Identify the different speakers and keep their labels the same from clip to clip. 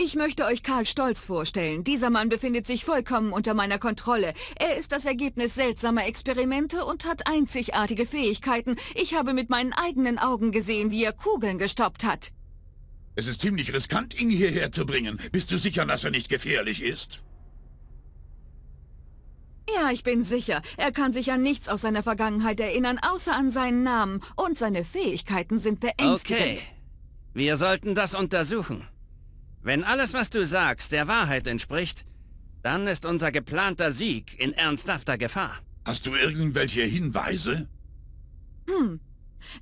Speaker 1: Ich möchte euch Karl Stolz vorstellen. Dieser Mann befindet sich vollkommen unter meiner Kontrolle. Er ist das Ergebnis seltsamer Experimente und hat einzigartige Fähigkeiten. Ich habe mit meinen eigenen Augen gesehen, wie er Kugeln gestoppt hat.
Speaker 2: Es ist ziemlich riskant, ihn hierher zu bringen. Bist du sicher, dass er nicht gefährlich ist?
Speaker 1: Ja, ich bin sicher. Er kann sich an nichts aus seiner Vergangenheit erinnern, außer an seinen Namen. Und seine Fähigkeiten sind beängstigend.
Speaker 3: Okay, wir sollten das untersuchen. Wenn alles, was du sagst, der Wahrheit entspricht, dann ist unser geplanter Sieg in ernsthafter Gefahr.
Speaker 2: Hast du irgendwelche Hinweise?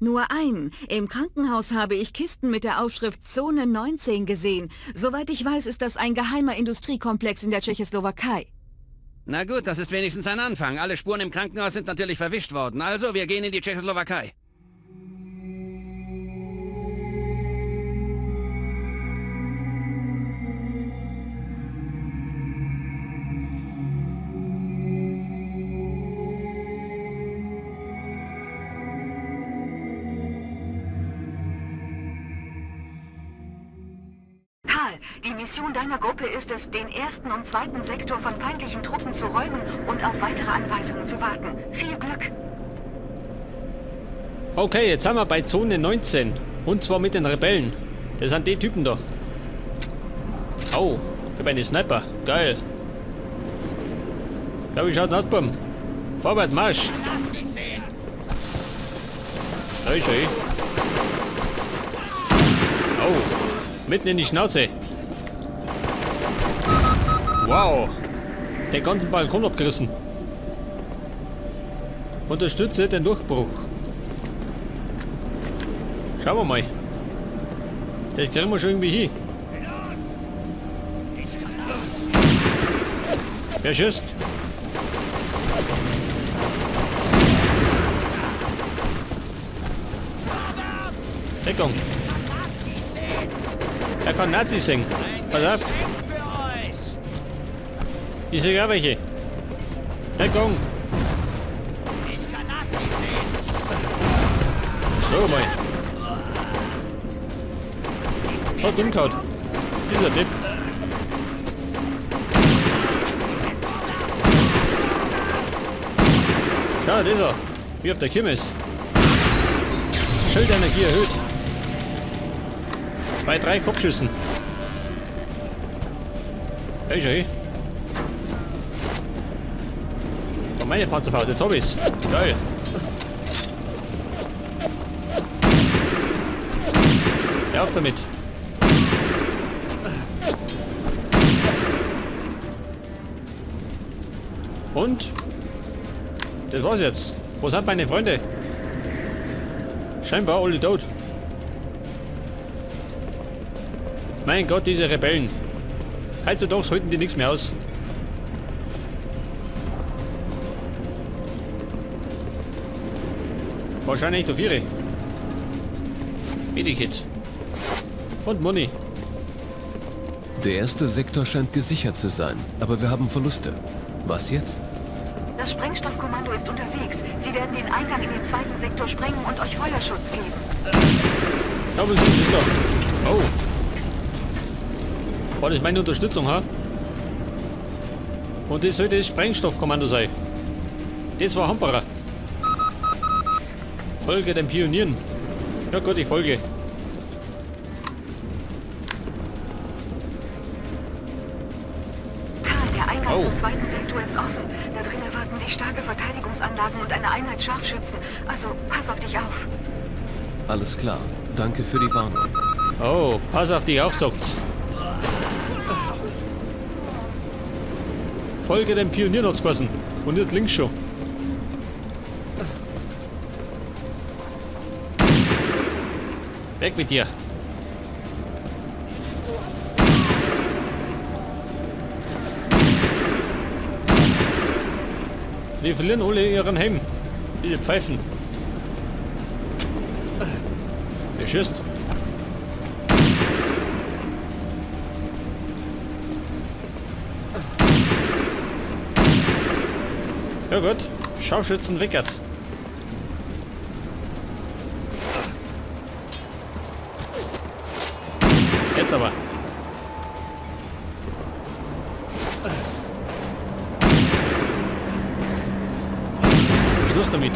Speaker 1: Nur einen. Im Krankenhaus habe ich Kisten mit der Aufschrift Zone 19 gesehen. Soweit ich weiß, ist das ein geheimer Industriekomplex in der Tschechoslowakei.
Speaker 3: Na gut, das ist wenigstens ein Anfang. Alle Spuren im Krankenhaus sind natürlich verwischt worden. Also, wir gehen in die Tschechoslowakei.
Speaker 1: Karl, die Mission deiner Gruppe ist es, den ersten und zweiten Sektor von feindlichen Truppen zu räumen und auf weitere Anweisungen zu warten. Viel Glück!
Speaker 4: Okay, jetzt sind wir bei Zone 19. Und zwar mit den Rebellen. Das sind die Typen da. Oh, ich hab eine Sniper. Geil. Ja, wie schaut das aus, Bumm? Vorwärts, Marsch! Hey, schön. Oh, mitten in die Schnauze. Wow. Den ganzen Balkon abgerissen. Unterstütze den Durchbruch. Schauen wir mal. Das kriegen wir schon irgendwie hin. Wer schießt? Deckung. Er kann Nazis singen. Pass auf. Ich sehe auch welche. Deckung. So mal. Hat umgehauen. Dieser Depp. Schau, dieser. Wie auf der Kirmes. Schildenergie erhöht. Bei 3 Kopfschüssen. Hey, schau. Und meine Panzerfaust, der Tobbys. Geil. Hör auf damit. Und? Das war's jetzt. Wo sind meine Freunde? Scheinbar alle tot. Mein Gott, diese Rebellen. Heutzutage halten die nichts mehr aus. Wahrscheinlich nur 4. Medikit. Und Money.
Speaker 5: Der erste Sektor scheint gesichert zu sein, aber wir haben Verluste. Was jetzt?
Speaker 1: Das Sprengstoffkommando ist unterwegs. Sie werden den Eingang in den zweiten Sektor sprengen und euch Feuerschutz geben.
Speaker 4: Aber sie ist doch. Oh. War das meine Unterstützung, ha? Und das sollte das Sprengstoffkommando sein. Das war Hamperer. Folge den Pionieren. Ja gut, ich folge.
Speaker 1: Karl, der Eingang
Speaker 4: Oh.
Speaker 1: zum zweiten Sektor ist offen. Da drin erwarten dich starke Verteidigungsanlagen und eine Einheit Scharfschützen. Also, pass auf dich auf.
Speaker 5: Alles klar. Danke für die Warnung.
Speaker 4: Oh, pass auf dich auf, sagt's. Folge den Pionieren hat's geheißen. Und nicht links schon. Weg mit dir. Die verlieren alle ihren Helm. Diese Pfeifen. Wer schießt? Ja gut, Scharfschützen Wickert. Jetzt aber. Schluss damit.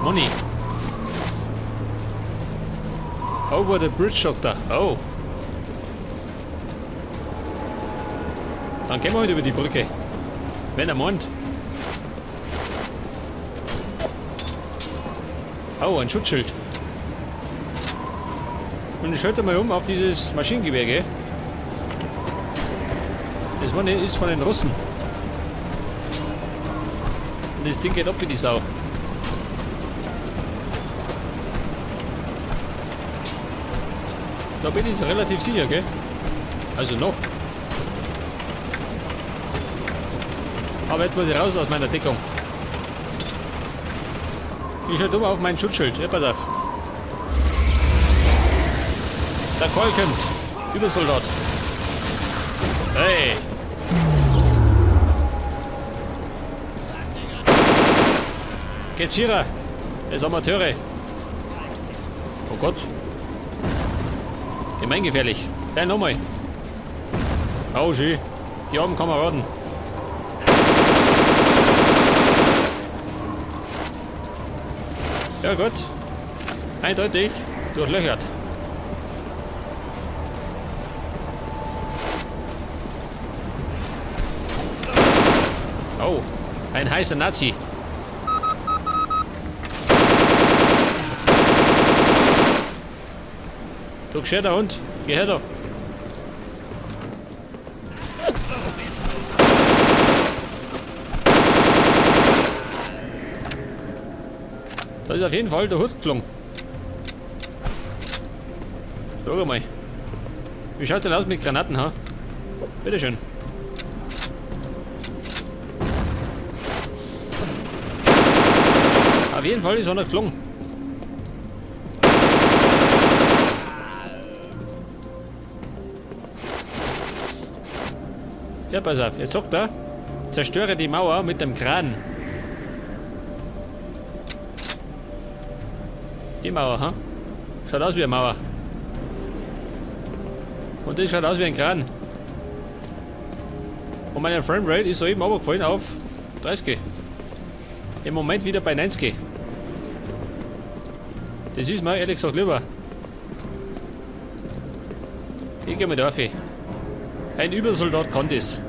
Speaker 4: Money. Over the bridge, Doktor. Oh. Dann gehen wir halt über die Brücke. Wenn er meint. Oh, ein Schutzschild. Und ich schalte mal um auf dieses Maschinengewehr, gell? Das Money ist von den Russen. Und das Ding geht ab wie die Sau. Da bin ich relativ sicher, gell? Also noch. Aber jetzt muss ich raus aus meiner Deckung. Ich schaue dumm auf mein Schutzschild. Ja, pass auf. Der Call kommt. Übersoldat. Hey. Geht's hier? Das Amateure. Oh Gott. Gemeingefährlich. Ja, nochmal. Oh, schön. Die armen Kameraden. Ja gut. Eindeutig durchlöchert. Oh, ein heißer Nazi. Du gescheiter Hund, geh her da. Da ist auf jeden Fall der Hut geflogen. Schau mal. Wie schaut denn aus mit Granaten, ha? Bitteschön. Auf jeden Fall ist er noch geflogen. Ja, pass auf, jetzt sagt er, zerstöre die Mauer mit dem Kran. Die Mauer, ha? Schaut aus wie eine Mauer. Und das schaut aus wie ein Kran. Und meine Framerate ist soeben runtergefallen auf 30. Im Moment wieder bei 90. Das ist mir ehrlich gesagt lieber. Ich gehe mit auf. Ein Übersoldat kann das.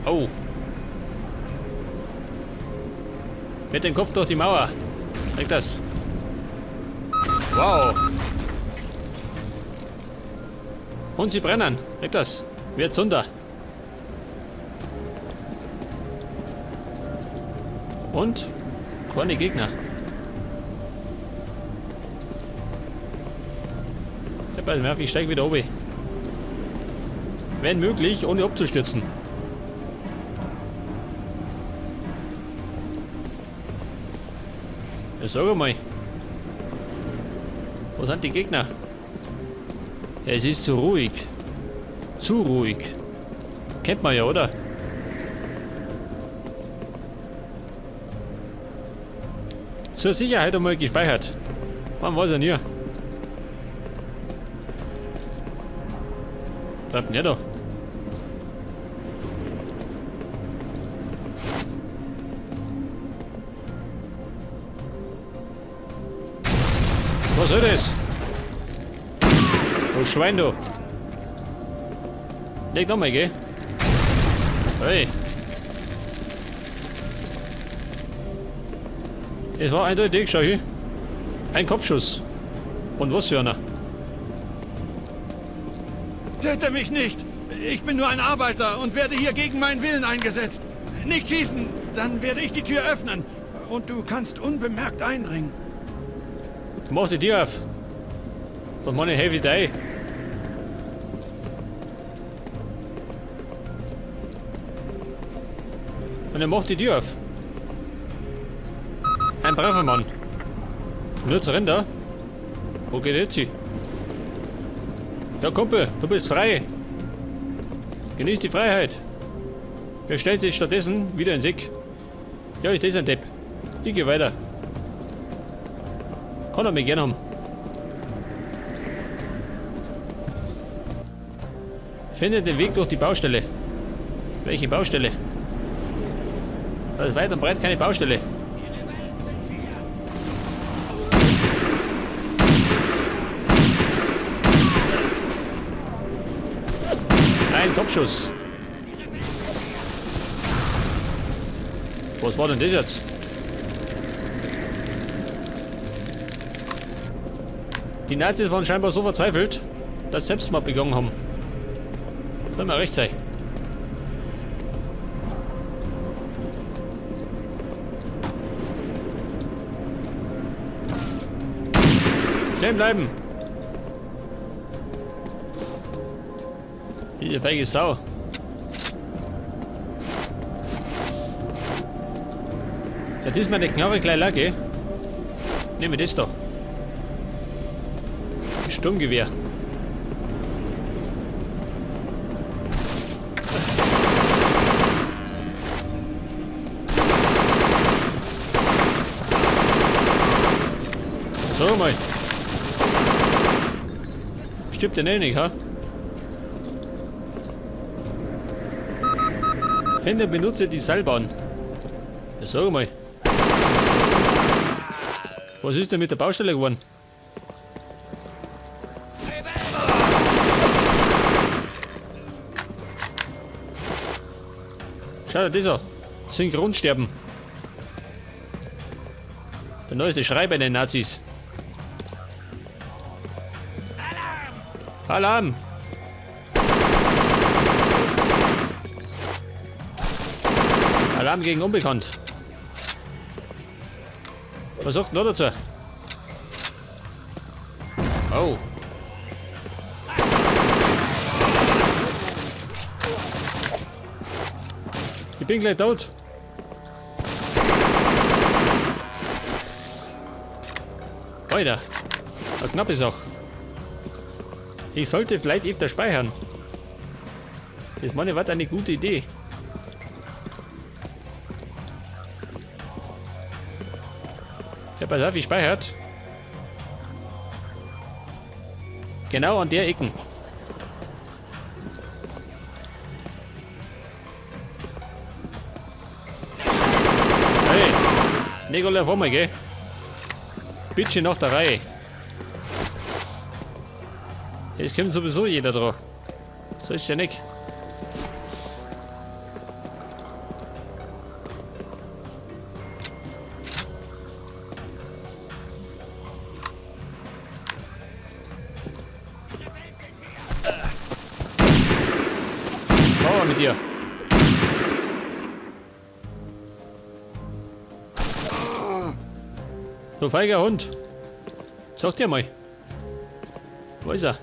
Speaker 4: Oh. Mit dem Kopf durch die Mauer. Leg das. Wow. Und sie brennen. Leg das. Wird Zunder. Und keine Gegner. Ich steige wieder oben. Wenn möglich, ohne abzustürzen. Ja, sag mal. Wo sind die Gegner? Es ist zu ruhig. Zu ruhig. Kennt man ja, oder? Zur Sicherheit einmal gespeichert. Man weiß ja nie. Bleibt nicht da. Was soll das? Du Schwein, du. Leg nochmal, geh. Hey. Es war eindeutig, schau hier. Ein Kopfschuss. Und was für einer?
Speaker 6: Töte mich nicht! Ich bin nur ein Arbeiter und werde hier gegen meinen Willen eingesetzt. Nicht schießen, dann werde ich die Tür öffnen. Und du kannst unbemerkt eindringen.
Speaker 4: Du machst die Tür auf. Und meine Heavy Day. Und er macht die Tür auf. Ein braver Mann. Nur zu Rinder? Wo geht jetzt sie? Ja, Kumpel, du bist frei. Genieß die Freiheit. Er stellt sich stattdessen wieder in Sick. Ja, ist das ein Depp. Ich gehe weiter. Kann er mich gern haben. Finde den Weg durch die Baustelle. Welche Baustelle? Da ist weit und breit keine Baustelle. Ein Kopfschuss. Was war denn das jetzt? Die Nazis waren scheinbar so verzweifelt, dass sie Selbstmord begangen haben. Soll mal recht sein. Stehen bleiben! Diese feige Sau. Jetzt ist meine Knarre gleich leer, gell? Nehmen wir das da. Sturmgewehr. So mal. Stirbt der nicht, ha? Finde, benutze die Seilbahn. Ja, sag mal. Was ist denn mit der Baustelle geworden? Schau dir das an. Synchronsterben. Der neueste Schrei bei den Nazis. Alarm! Alarm gegen Unbekannt. Was sagt denn da dazu? Oh. Ich bin gleich tot. Alter, eine knappe Sache. Ich sollte vielleicht öfter speichern. Das meine war eine gute Idee. Ja, pass auf, ich speichert. Genau an der Ecken. Hey, Nicola, vor mal, gell? Bitte nach der Reihe. Jetzt kommt sowieso jeder drauf. So ist ja nicht. Bauer mit dir. Du feiger Hund. Sag dir mal. Wo ist er?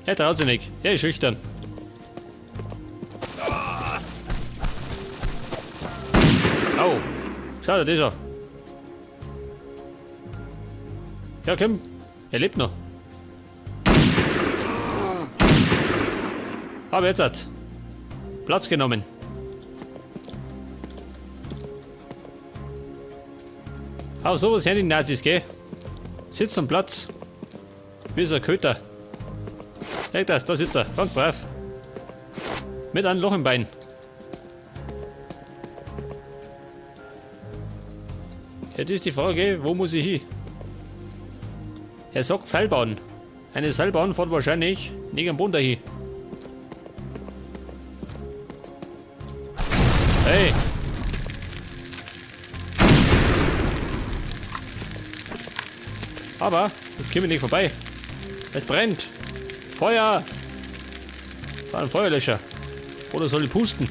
Speaker 4: Er traut sich nicht. Er ist schüchtern. Au. Schau dir das an. Ja, komm. Er lebt noch. Aber jetzt hat Platz genommen. Auch sowas haben die Nazis, gell? Sitzt am Platz. Wie so ein Köter. Leg das, da sitzt er. Ganz brav. Mit einem Loch im Bein. Jetzt ist die Frage, wo muss ich hin? Er sagt Seilbahn. Eine Seilbahn fährt wahrscheinlich nicht am Boden dahin. Hey! Aber, jetzt komme ich nicht vorbei. Es brennt. Feuer! War ein Feuerlöscher. Oder soll ich pusten?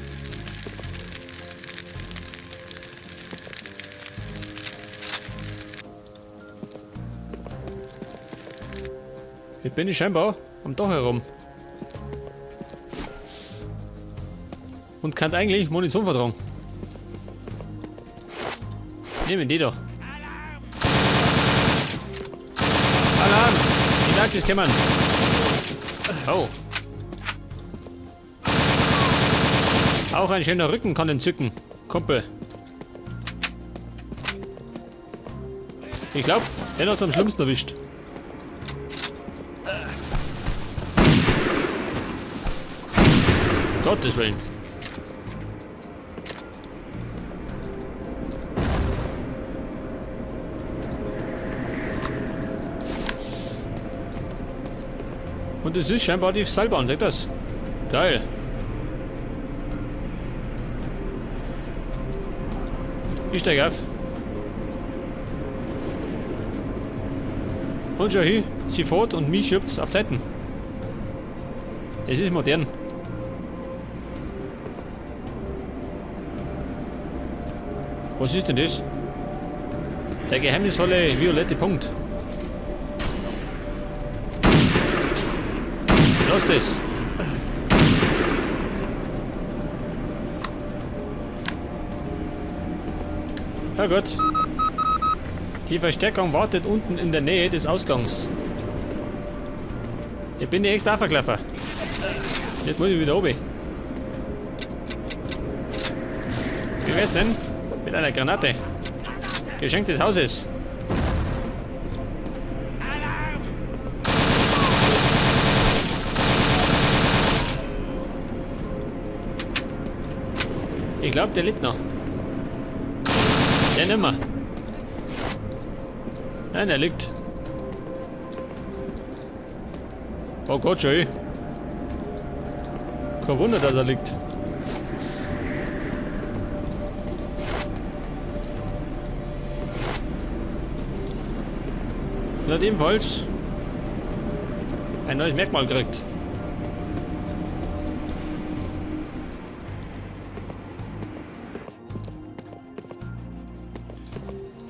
Speaker 4: Jetzt bin ich scheinbar am Dach herum. Und kann eigentlich Munition vertragen. Nehmen die da. Alarm! Die Nazis kommen! Oh. Auch ein schöner Rücken kann entzücken, Kumpel. Ich glaube, der hat am schlimmsten erwischt. Gottes Willen. Und es ist scheinbar die Seilbahn, seht das? Geil. Ich steig auf. Und schau hier, sie fährt und mich schiebt's auf Zeiten. Es ist modern. Was ist denn das? Der geheimnisvolle violette Punkt. Lass das! Ja gut. Die Verstärkung wartet unten in der Nähe des Ausgangs. Ich bin die extra verklaffer. Jetzt muss ich wieder oben. Wie wär's denn mit einer Granate? Geschenk des Hauses. Ich glaube, der lebt noch. Der nimmer. Nein, er liegt. Oh Gott, schön. Kein Wunder, dass er liegt. Und hat ebenfalls ein neues Merkmal gekriegt.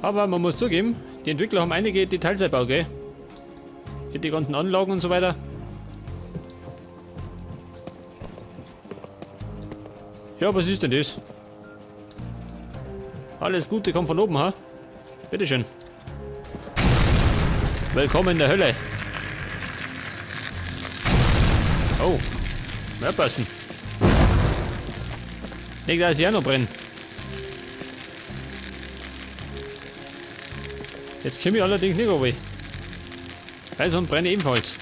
Speaker 4: Aber man muss zugeben, die Entwickler haben einige Details eingebaut, gell? Hier die ganzen Anlagen und so weiter. Ja, was ist denn das? Alles Gute kommt von oben, ha? Bitteschön. Willkommen in der Hölle. Oh, mehr passen. Nicht, dass ich auch noch brennen. Jetzt komme ich allerdings nicht runter. Also und brenne ebenfalls.